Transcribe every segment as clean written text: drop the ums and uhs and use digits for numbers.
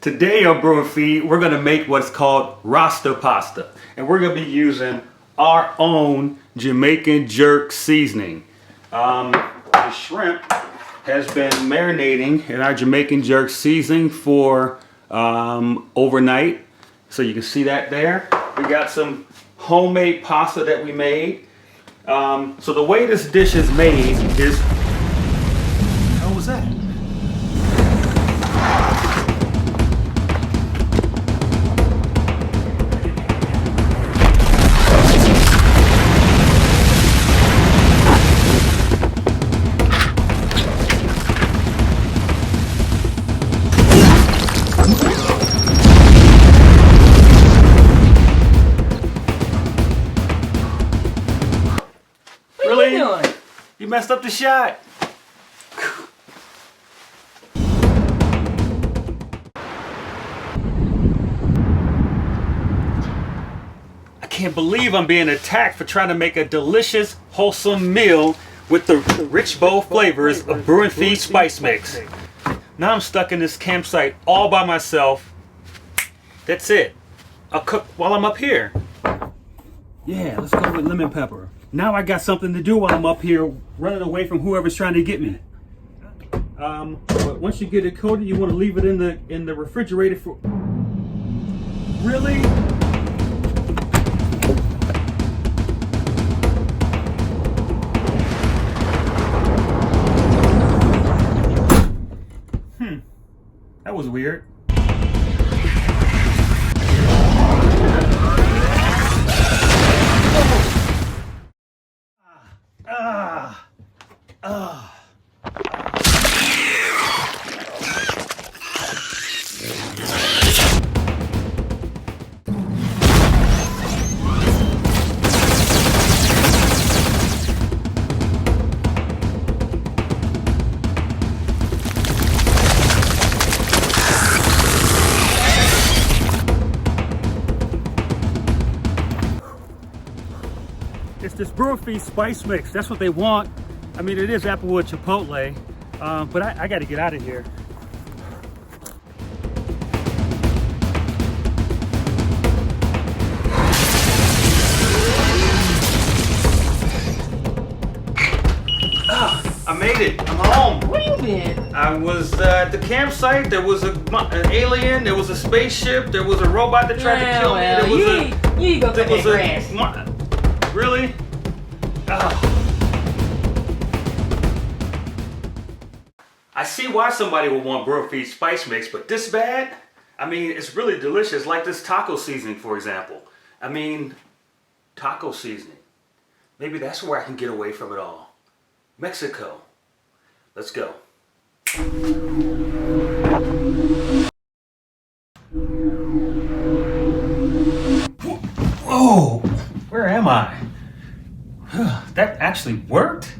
Today on Brew and Feed, we're going to make what's called Rasta pasta. And we're going to be using our own Jamaican jerk seasoning. The shrimp has been marinating in our Jamaican jerk seasoning for overnight. So you can see that there. We got some homemade pasta that we made. So the way this dish is made is... What was that? What are you doing? You messed up the shot. I can't believe I'm being attacked for trying to make a delicious, wholesome meal with the rich, bold flavors of Brew and Feed spice mix. Now I'm stuck in this campsite all by myself. That's it. I'll cook while I'm up here. Yeah, let's go with lemon pepper. Now I got something to do while I'm up here running away from whoever's trying to get me. But once you get it coated, you want to leave it in the refrigerator for... Really? That was weird. It's this Brew and Feed spice mix. That's what they want. I mean, it is applewood chipotle, but I got to get out of here. I made it. I'm home. Where you been? I was at the campsite. There was an alien. There was a spaceship. There was a robot that tried to kill me. There was you go cut that grass. Really? I see why somebody would want Brew and Feed spice mix, but this bad? I mean, it's really delicious, like this taco seasoning, for example. I mean, taco seasoning. Maybe that's where I can get away from it all. Mexico. Let's go. Whoa! Where am I? That actually worked?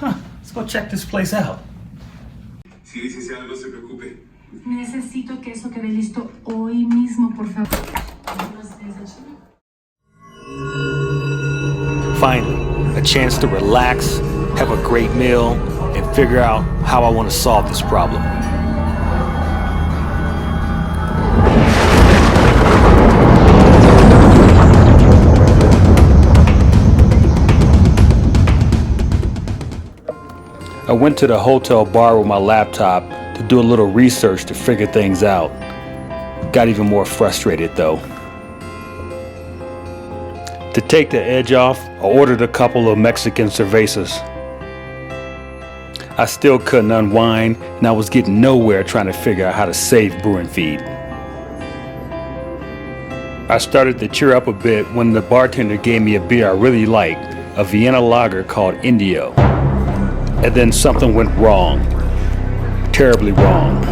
Let's go check this place out. Sí, licenciada, no se preocupe. Necesito que eso quede listo hoy mismo, por favor. Finally, a chance to relax, have a great meal, and figure out how I want to solve this problem. I went to the hotel bar with my laptop to do a little research to figure things out. Got even more frustrated though. To take the edge off, I ordered a couple of Mexican cervezas. I still couldn't unwind, and I was getting nowhere trying to figure out how to save Brew and Feed. I started to cheer up a bit when the bartender gave me a beer I really liked, a Vienna lager called Indio. And then something went wrong. Terribly wrong.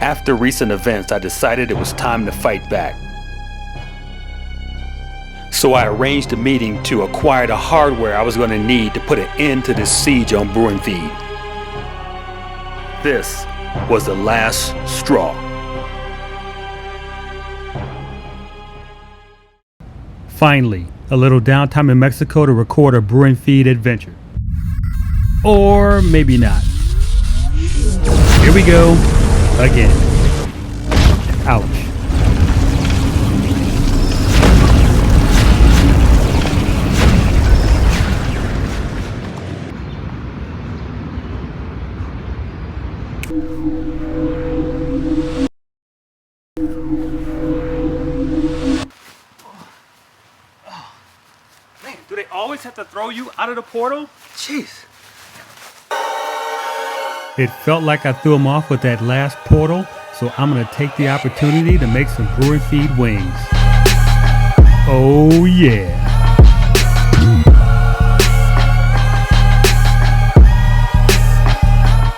After recent events, I decided it was time to fight back. So I arranged a meeting to acquire the hardware I was going to need to put an end to this siege on Brew and Feed. This was the last straw. Finally, a little downtime in Mexico to record a Brew and Feed adventure. Or maybe not. Here we go, again. Ouch. Man, do they always have to throw you out of the portal? Jeez. It felt like I threw him off with that last portal, so I'm gonna take the opportunity to make some Brew and Feed wings. Oh yeah.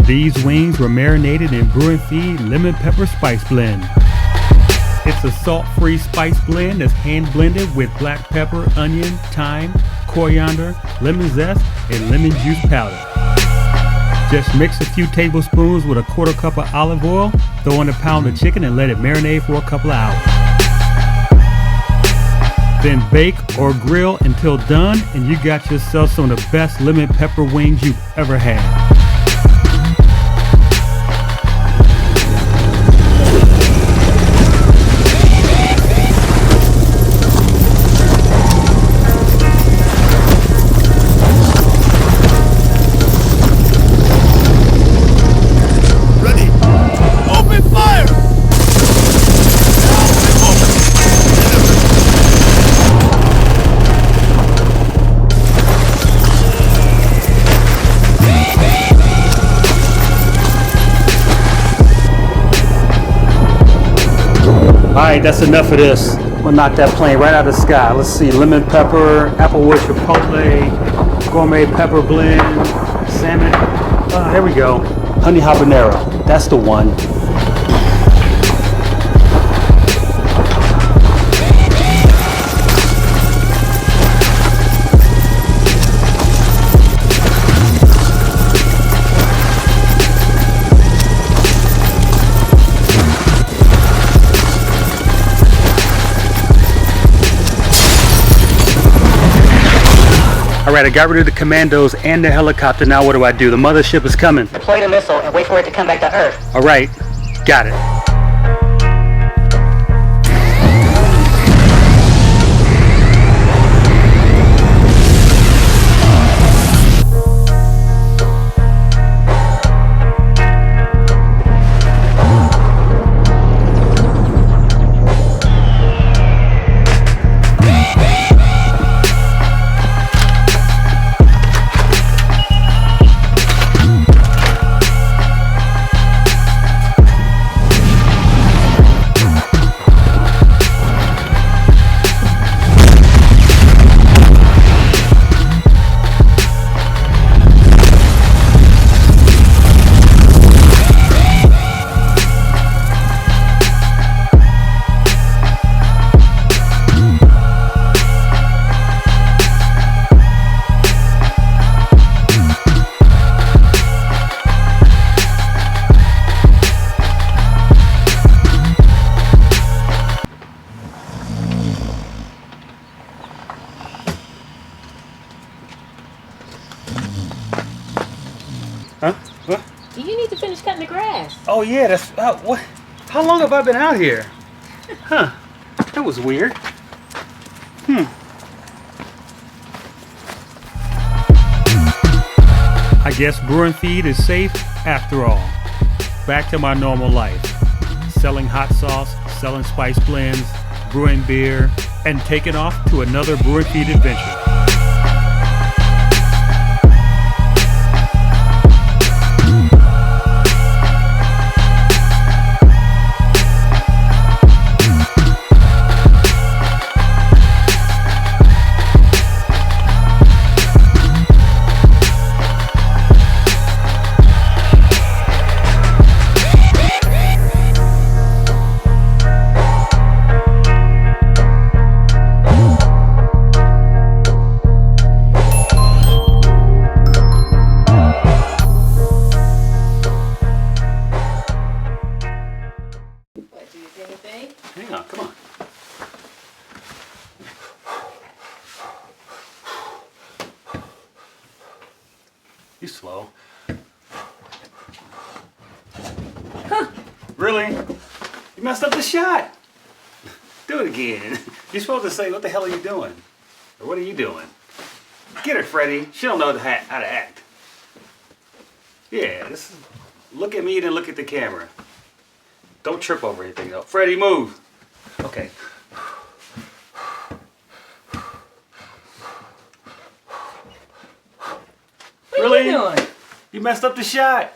These wings were marinated in Brew and Feed lemon pepper spice blend. It's a salt-free spice blend that's hand blended with black pepper, onion, thyme, coriander, lemon zest, and lemon juice powder. Just mix a few tablespoons with a quarter cup of olive oil, throw in a pound of chicken and let it marinate for a couple of hours. Then bake or grill until done and you got yourself some of the best lemon pepper wings you've ever had. Alright, that's enough of this. We'll knock that plane right out of the sky. Let's see, lemon pepper, applewood chipotle, gourmet pepper blend, salmon. There we go. Honey habanero, that's the one. Alright, I got rid of the commandos and the helicopter. Now what do? The mothership is coming. Deploy the missile and wait for it to come back to Earth. Alright, got it. Huh? What? Do you need to finish cutting the grass? Oh yeah, that's what? How long have I been out here? Huh? That was weird. I guess Brew and Feed is safe after all. Back to my normal life. Selling hot sauce, selling spice blends, brewing beer, and taking off to another Brew and Feed adventure. Hang on, come on. You slow. Huh. Really? You messed up the shot. Do it again. You're supposed to say, what the hell are you doing? Or what are you doing? Get her, Freddie. She don't know how to act. Yeah, this is, look at me, then look at the camera. Don't trip over anything though. Freddie, move. Okay. What Really? are you doing? You messed up the shot.